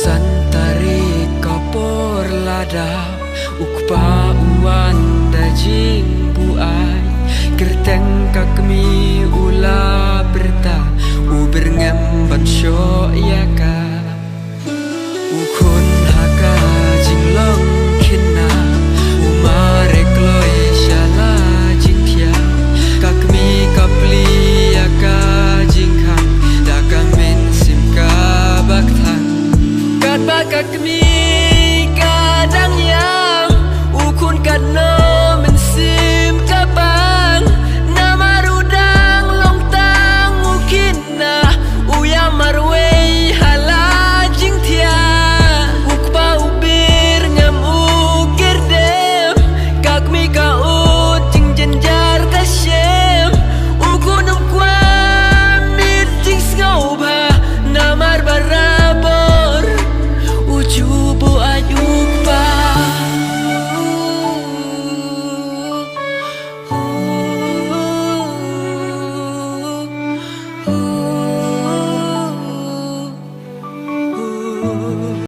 Santari kapor lada ukpa uan dajing buai kerteng kakmi ula berta uberngem bansho yaka ukun haka jinglong kina umare kloi shala jingtia kakmi kapli yaka jingkang dakamen simka bakthang kat bakakmi